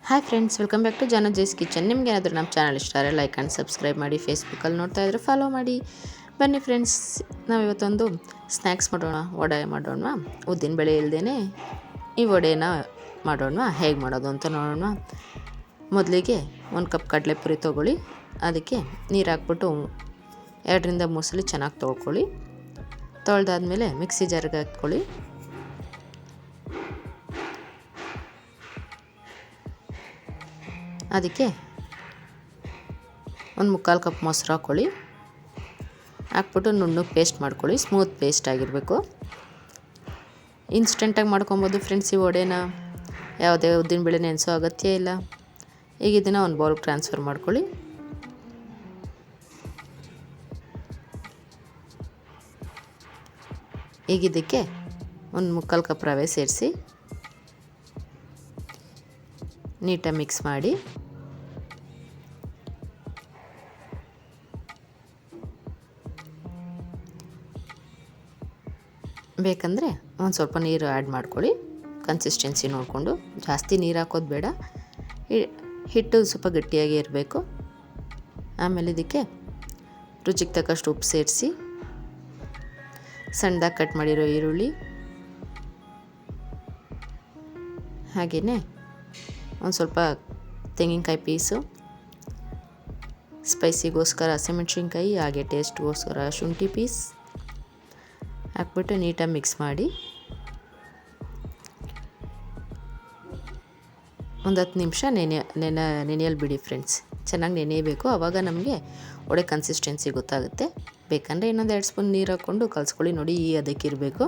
Hi friends, welcome back to ಜಾನಜೀಸ್ kitchen. ನಿಮ್ಗೆ ಏನಾದರೂ ನಮ್ಮ ಚಾನಲ್ ಇಷ್ಟ ಆದರೆ ಲೈಕ್ ಆ್ಯಂಡ್ ಸಬ್ಸ್ಕ್ರೈಬ್ ಮಾಡಿ. ಫೇಸ್ಬುಕ್ಕಲ್ಲಿ ನೋಡ್ತಾ ಇದ್ದರೆ ಫಾಲೋ ಮಾಡಿ. ಬನ್ನಿ ಫ್ರೆಂಡ್ಸ್, ನಾವಿವತ್ತೊಂದು ಸ್ನ್ಯಾಕ್ಸ್ ಮಾಡೋಣ, ವಡೆ ಮಾಡೋಣ. ಉದ್ದಿನಬೇಳೆ ಇಲ್ಲದೇ ಈ ವಡೆನ ಮಾಡೋಣ. ಹೇಗೆ ಮಾಡೋದು ಅಂತ ನೋಡೋಣ. ಮೊದಲಿಗೆ 1 ಕಪ್ ಕಡಲೆಪುರಿ ತೊಗೊಳ್ಳಿ. ಅದಕ್ಕೆ ನೀರು ಹಾಕ್ಬಿಟ್ಟು 2ರಿಂದ 3 ಸಲ ಚೆನ್ನಾಗಿ ತೊಳ್ಕೊಳ್ಳಿ. ತೊಳೆದಾದ್ಮೇಲೆ ಮಿಕ್ಸಿ ಜಾರ್ಗೆ ಹಾಕ್ಕೊಳ್ಳಿ. ಅದಕ್ಕೆ 1/4 ಕಪ್ ಮೊಸರು ಹಾಕ್ಕೊಳ್ಳಿ. ಹಾಕ್ಬಿಟ್ಟು ನುಣ್ಣಗೆ ಪೇಸ್ಟ್ ಮಾಡ್ಕೊಳ್ಳಿ. ಸ್ಮೂತ್ ಪೇಸ್ಟ್ ಆಗಿರಬೇಕು. ಇನ್ಸ್ಟೆಂಟಾಗಿ ಮಾಡ್ಕೊಬೋದು ಫ್ರೆಂಡ್ಸ್ ಈ ವಡೆನ. ಯಾವುದೇ ಉದ್ದಿನಬೇಳೆ ನೆನೆಸೋ ಅಗತ್ಯ ಇಲ್ಲ. ಈಗ ಇದನ್ನು ಒಂದು ಬೌಲ್ಗೆ ಟ್ರಾನ್ಸ್ಫರ್ ಮಾಡ್ಕೊಳ್ಳಿ. ಈಗ ಇದಕ್ಕೆ 1/4 ಕಪ್ ರವೆ ಸೇರಿಸಿ ನೀಟಾಗಿ ಮಿಕ್ಸ್ ಮಾಡಿ ಬೇಕಂದರೆ ಒಂದು ಸ್ವಲ್ಪ ನೀರು ಆ್ಯಡ್ ಮಾಡ್ಕೊಳ್ಳಿ. ಕನ್ಸಿಸ್ಟೆನ್ಸಿ ನೋಡಿಕೊಂಡು. ಜಾಸ್ತಿ ನೀರು ಹಾಕೋದು ಬೇಡ. ಹಿಟ್ಟು ಸ್ವಲ್ಪ ಗಟ್ಟಿಯಾಗಿ ಇರಬೇಕು. ಆಮೇಲೆ ಇದಕ್ಕೆ ರುಚಿಗೆ ತಕ್ಕಷ್ಟು ಉಪ್ಪು ಸೇರಿಸಿ ಸಣ್ಣದಾಗಿ ಕಟ್ ಮಾಡಿರೋ ಈರುಳ್ಳಿ, ಹಾಗೆಯೇ ಒಂದು ಸ್ವಲ್ಪ ತೆಂಗಿನಕಾಯಿ ಪೀಸು, ಸ್ಪೈಸಿಗೋಸ್ಕರ ಹಸಿಮೆಣ್ಸಿನ್ಕಾಯಿ, ಹಾಗೆ ಟೇಸ್ಟ್ಗೋಸ್ಕರ ಶುಂಠಿ ಪೀಸ್ ಹಾಕ್ಬಿಟ್ಟು ನೀಟಾಗಿ ಮಿಕ್ಸ್ ಮಾಡಿ ಒಂದು 10 ನಿಮಿಷ ನೆನೆಯಲು ಬಿಡಿ ಫ್ರೆಂಡ್ಸ್. ಚೆನ್ನಾಗಿ ನೆನೆಯಬೇಕು. ಆವಾಗ ನಮಗೆ ವಡೆ ಕನ್ಸಿಸ್ಟೆನ್ಸಿ ಗೊತ್ತಾಗುತ್ತೆ. ಬೇಕಂದರೆ ಇನ್ನೊಂದು 2 ಸ್ಪೂನ್ ನೀರು ಹಾಕ್ಕೊಂಡು ಕಲಿಸ್ಕೊಳ್ಳಿ. ನೋಡಿ, ಈ ಅದಕ್ಕಿರಬೇಕು.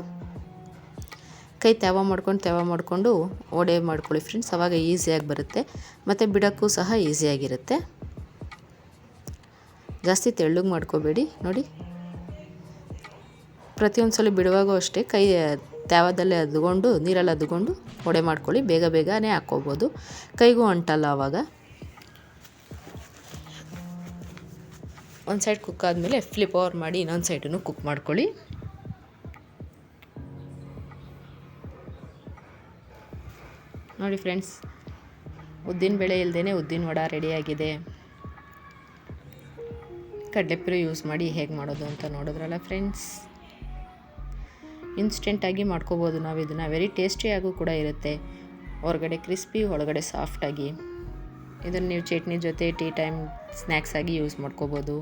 ಕೈ ತವ ಮಾಡಿಕೊಂಡು ವಡೆ ಮಾಡ್ಕೊಳ್ಳಿ ಫ್ರೆಂಡ್ಸ್. ಆವಾಗ ಈಸಿಯಾಗಿ ಬರುತ್ತೆ ಮತ್ತು ಬಿಡೋಕ್ಕೂ ಸಹ ಈಸಿಯಾಗಿರುತ್ತೆ. ಜಾಸ್ತಿ ತೆಳ್ಳಗೆ ಮಾಡ್ಕೋಬೇಡಿ. ನೋಡಿ, ಪ್ರತಿಯೊಂದು ಸಲ ಬಿಡುವಾಗೂ ಅಷ್ಟೇ ಕೈ ತವದಲ್ಲೇ ಅದ್ಕೊಂಡು ನೀರಲ್ಲಿ ಅದ್ಕೊಂಡು ವಡೆ ಮಾಡ್ಕೊಳ್ಳಿ. ಬೇಗನೆ ಹಾಕ್ಕೋಬೋದು. ಕೈಗೂ ಅಂಟಲ್ಲ ಆವಾಗ. ಒಂದು ಸೈಡ್ ಕುಕ್ ಆದಮೇಲೆ ಫ್ಲಿಪ್ ಓವರ್ ಮಾಡಿ ಇನ್ನೊಂದು ಸೈಡನ್ನು ಕುಕ್ ಮಾಡ್ಕೊಳ್ಳಿ. ನೋಡಿ ಫ್ರೆಂಡ್ಸ್, ಉದ್ದಿನಬೇಳೆ ಇಲ್ಲದೇ ಉದ್ದಿನ ವಡೆ ರೆಡಿಯಾಗಿದೆ. ಕಡಲೆಪುರಿ ಯೂಸ್ ಮಾಡಿ ಹೇಗೆ ಮಾಡೋದು ಅಂತ ನೋಡಿದ್ರಲ್ಲ ಫ್ರೆಂಡ್ಸ್. ಇನ್ಸ್ಟೆಂಟಾಗಿ ಮಾಡ್ಕೋಬೋದು ನಾವು ಇದನ್ನು. ವೆರಿ ಟೇಸ್ಟಿಯಾಗೂ ಕೂಡ ಇರುತ್ತೆ. ಹೊರಗಡೆ ಕ್ರಿಸ್ಪಿ, ಒಳಗಡೆ ಸಾಫ್ಟಾಗಿ. ಇದನ್ನು ನೀವು ಚಟ್ನಿ ಜೊತೆ ಟೀ ಟೈಮ್ ಸ್ನ್ಯಾಕ್ಸ್ ಆಗಿ ಯೂಸ್ ಮಾಡ್ಕೋಬೋದು.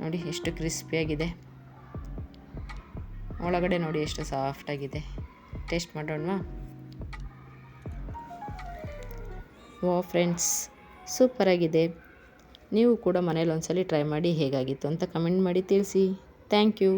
ನೋಡಿ ಎಷ್ಟು ಕ್ರಿಸ್ಪಿಯಾಗಿದೆ. ಒಳಗಡೆ ನೋಡಿ ಎಷ್ಟು ಸಾಫ್ಟಾಗಿದೆ. ಟೇಸ್ಟ್ ಮಾಡೋಣವಾ? ವಾಹ್ ಫ್ರೆಂಡ್ಸ್, ಸೂಪರಾಗಿದೆ. ನೀವು ಕೂಡ ಮನೇಲಿ ಒಂದ್ಸಲಿ ಟ್ರೈ ಮಾಡಿ ಹೇಗಾಗಿತ್ತು ಅಂತ ಕಮೆಂಟ್ ಮಾಡಿ ತಿಳಿಸಿ. Thank you.